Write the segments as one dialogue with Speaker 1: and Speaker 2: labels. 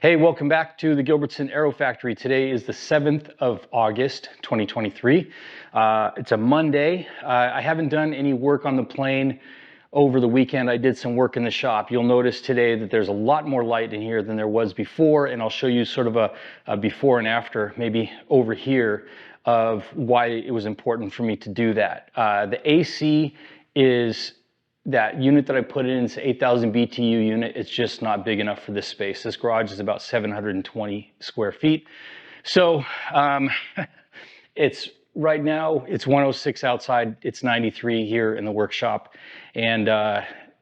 Speaker 1: Hey, welcome back to the Gilbertson Aero Factory. Today is the 7th of August, 2023. It's a Monday. I haven't done any work on the plane over the weekend. I did some work in the shop. You'll notice today that there's a lot more light in here than there was before, and I'll show you sort of a before and after, maybe over here, of why it was important for me to do that. The AC is that unit that I put in, it's 8,000 BTU unit. It's just not big enough for this space. This garage is about 720 square feet. So it's right now, it's 106 outside. It's 93 here in the workshop. And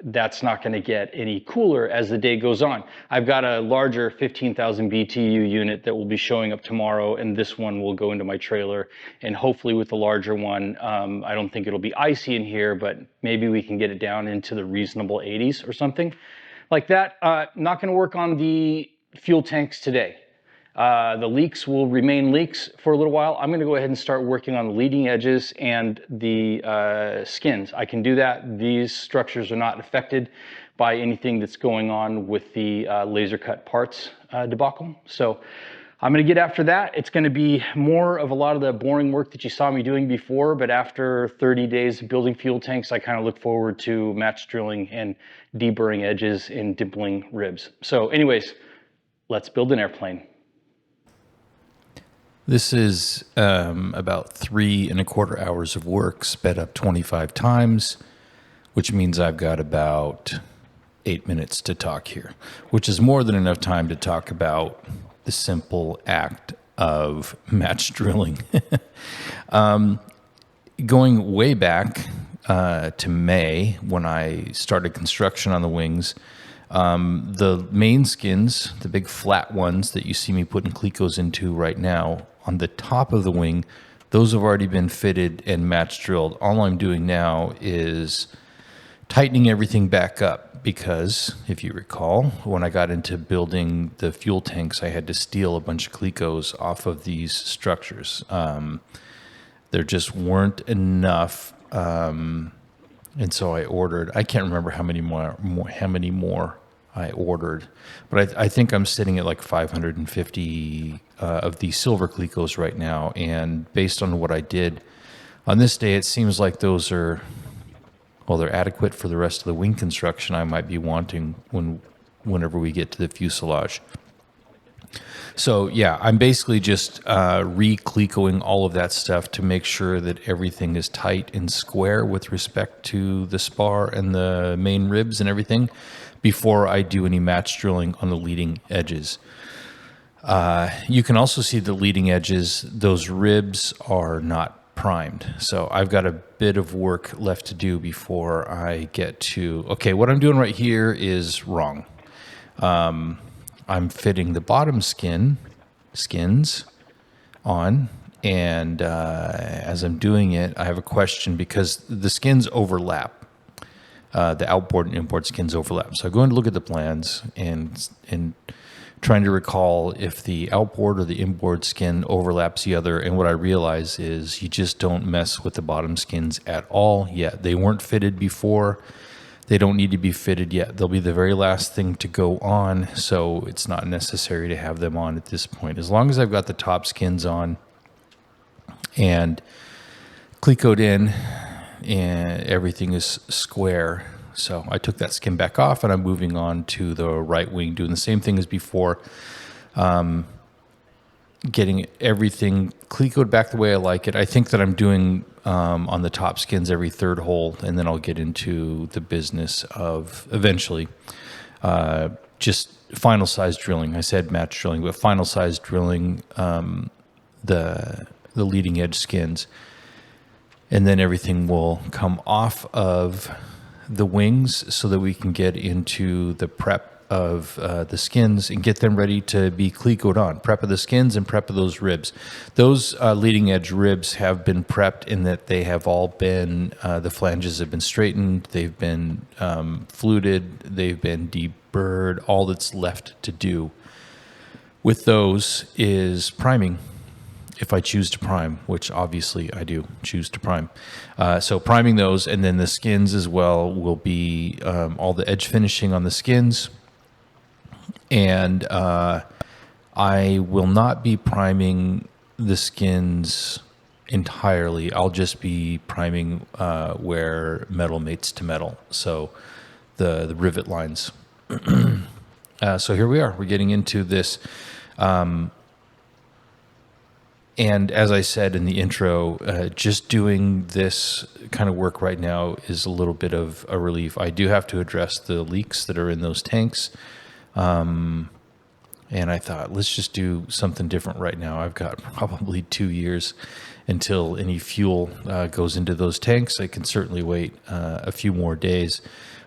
Speaker 1: that's not going to get any cooler as the day goes on. I've got a larger 15,000 BTU unit that will be showing up tomorrow, and this one will go into my trailer. And hopefully with the larger one, I don't think it'll be icy in here, but maybe we can get it down into the reasonable 80s or something like that. Not going to work on the fuel tanks today. The leaks will remain leaks for a little while. I'm going to go ahead and start working on the leading edges and the skins. I can do that. These structures are not affected by anything that's going on with the laser cut parts debacle. So I'm going to get after that. It's going to be more of a lot of the boring work that you saw me doing before, but after 30 days of building fuel tanks, I kind of look forward to match drilling and deburring edges and dimpling ribs. So anyways, let's build an airplane.
Speaker 2: This is about 3¼ hours of work sped up 25 times, which means I've got about 8 minutes to talk here, which is more than enough time to talk about the simple act of match drilling. Going way back to May, when I started construction on the wings, the main skins, the big flat ones that you see me putting Clecos into right now, on the top of the wing, those have already been fitted and match drilled. All I'm doing now is tightening everything back up because, if you recall, when I got into building the fuel tanks, I had to steal a bunch of Clecos off of these structures. There just weren't enough, and so I ordered. I can't remember how many more I ordered, but I think I'm sitting at like 550 of these silver Clecos right now. And based on what I did on this day, it seems like those are, well, they're adequate for the rest of the wing construction I might be wanting whenever we get to the fuselage. So yeah, I'm basically just re-Clecoing all of that stuff to make sure that everything is tight and square with respect to the spar and the main ribs and everything before I do any match drilling on the leading edges. You can also see the leading edges. Those ribs are not primed. So I've got a bit of work left to do before I get to, okay, what I'm doing right here is wrong. I'm fitting the bottom skins on, and as I'm doing it, I have a question because the skins overlap. The outboard and inboard skins overlap. So I go in to look at the plans and trying to recall if the outboard or the inboard skin overlaps the other. And what I realize is you just don't mess with the bottom skins at all yet. They weren't fitted before. They don't need to be fitted yet. They'll be the very last thing to go on, so it's not necessary to have them on at this point. As long as I've got the top skins on and Clecoed in and everything is square. So I took that skin back off and I'm moving on to the right wing, doing the same thing as before. Getting everything Clecoed back the way I like it. I think that I'm doing on the top skins every third hole, and then I'll get into the business of eventually just final size drilling. I said match drilling, but final size drilling the leading edge skins. And then everything will come off of the wings so that we can get into the prep of the skins and get them ready to be Clecoed on. Prep of the skins and prep of those ribs. Those leading edge ribs have been prepped in that they have all been, the flanges have been straightened, they've been fluted, they've been deburred. All that's left to do with those is priming. if I choose to prime, which obviously I do choose to prime. So priming those, and then the skins as well will be all the edge finishing on the skins. And I will not be priming the skins entirely. I'll just be priming where metal mates to metal. So the rivet lines. So here we are. We're getting into this. And as I said in the intro, just doing this kind of work right now is a little bit of a relief. I do have to address the leaks that are in those tanks. And I thought, let's just do something different right now. I've got probably 2 years until any fuel goes into those tanks. I can certainly wait a few more days.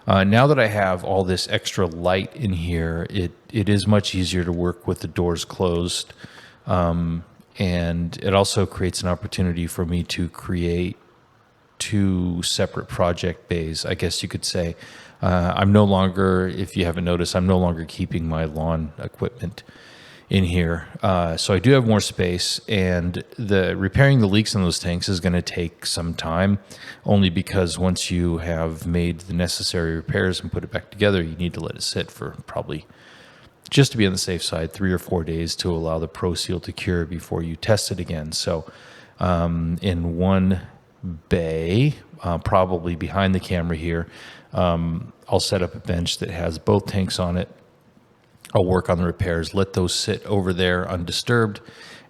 Speaker 2: Now that I have all this extra light in here, it is much easier to work with the doors closed. And it also creates an opportunity for me to create 2 separate project bays, I guess you could say. I'm no longer, if you haven't noticed, I'm no longer keeping my lawn equipment in here. So I do have more space, and the repairing the leaks in those tanks is going to take some time, only because once you have made the necessary repairs and put it back together, you need to let it sit for probably, just to be on the safe side, 3 or 4 days to allow the Pro Seal to cure before you test it again. So in one bay, probably behind the camera here, I'll set up a bench that has both tanks on it. I'll work on the repairs, let those sit over there undisturbed.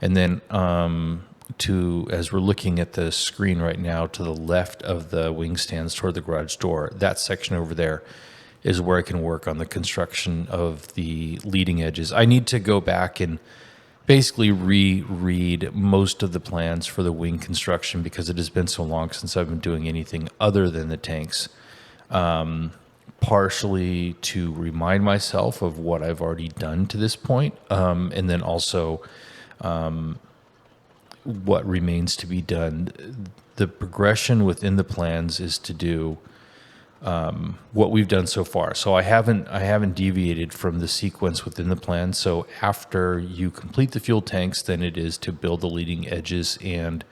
Speaker 2: And then as we're looking at the screen right now, to the left of the wing stands toward the garage door, that section over there is where I can work on the construction of the leading edges. I need to go back and basically reread most of the plans for the wing construction because it has been so long since I've been doing anything other than the tanks. Partially to remind myself of what I've already done to this point, and then also what remains to be done. The progression within the plans is to do what we've done so far. So I haven't deviated from the sequence within the plan. So after you complete the fuel tanks, then it is to build the leading edges and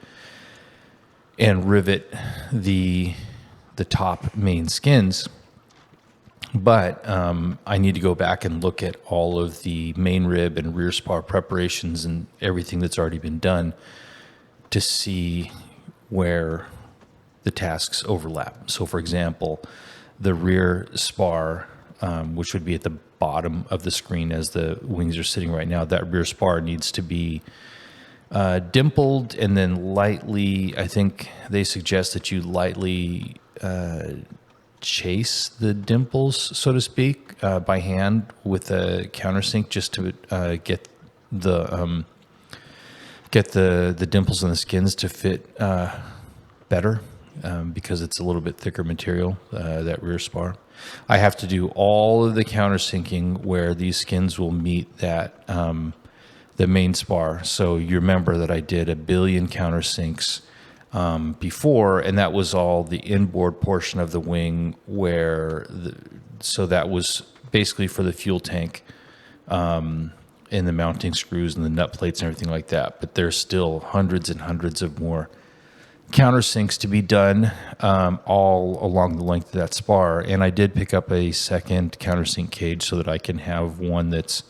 Speaker 2: rivet the top main skins. But I need to go back and look at all of the main rib and rear spar preparations and everything that's already been done to see where the tasks overlap. So, for example, the rear spar, which would be at the bottom of the screen as the wings are sitting right now, that rear spar needs to be dimpled and then lightly, I think they suggest that you lightly chase the dimples, so to speak, by hand with a countersink just to get the dimples and the skins to fit better because it's a little bit thicker material, that rear spar. I have to do all of the countersinking where these skins will meet that the main spar. So you remember that I did 1 billion countersinks before, and that was all the inboard portion of the wing so that was basically for the fuel tank and the mounting screws and the nut plates and everything like that. But there's still hundreds and hundreds of more countersinks to be done all along the length of that spar. And I did pick up a second countersink cage so that I can have one that's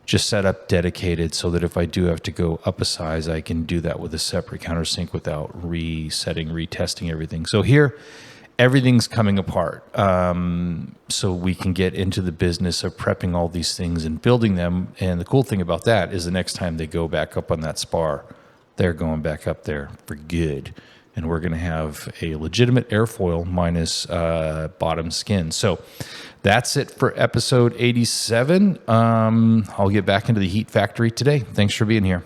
Speaker 2: just set up dedicated so that if I do have to go up a size, I can do that with a separate countersink without retesting everything. So here, everything's coming apart. So we can get into the business of prepping all these things and building them. And the cool thing about that is the next time they go back up on that spar, they're going back up there for good. And we're going to have a legitimate airfoil minus bottom skin. So that's it for episode 87. I'll get back into the heat factory today. Thanks for being here.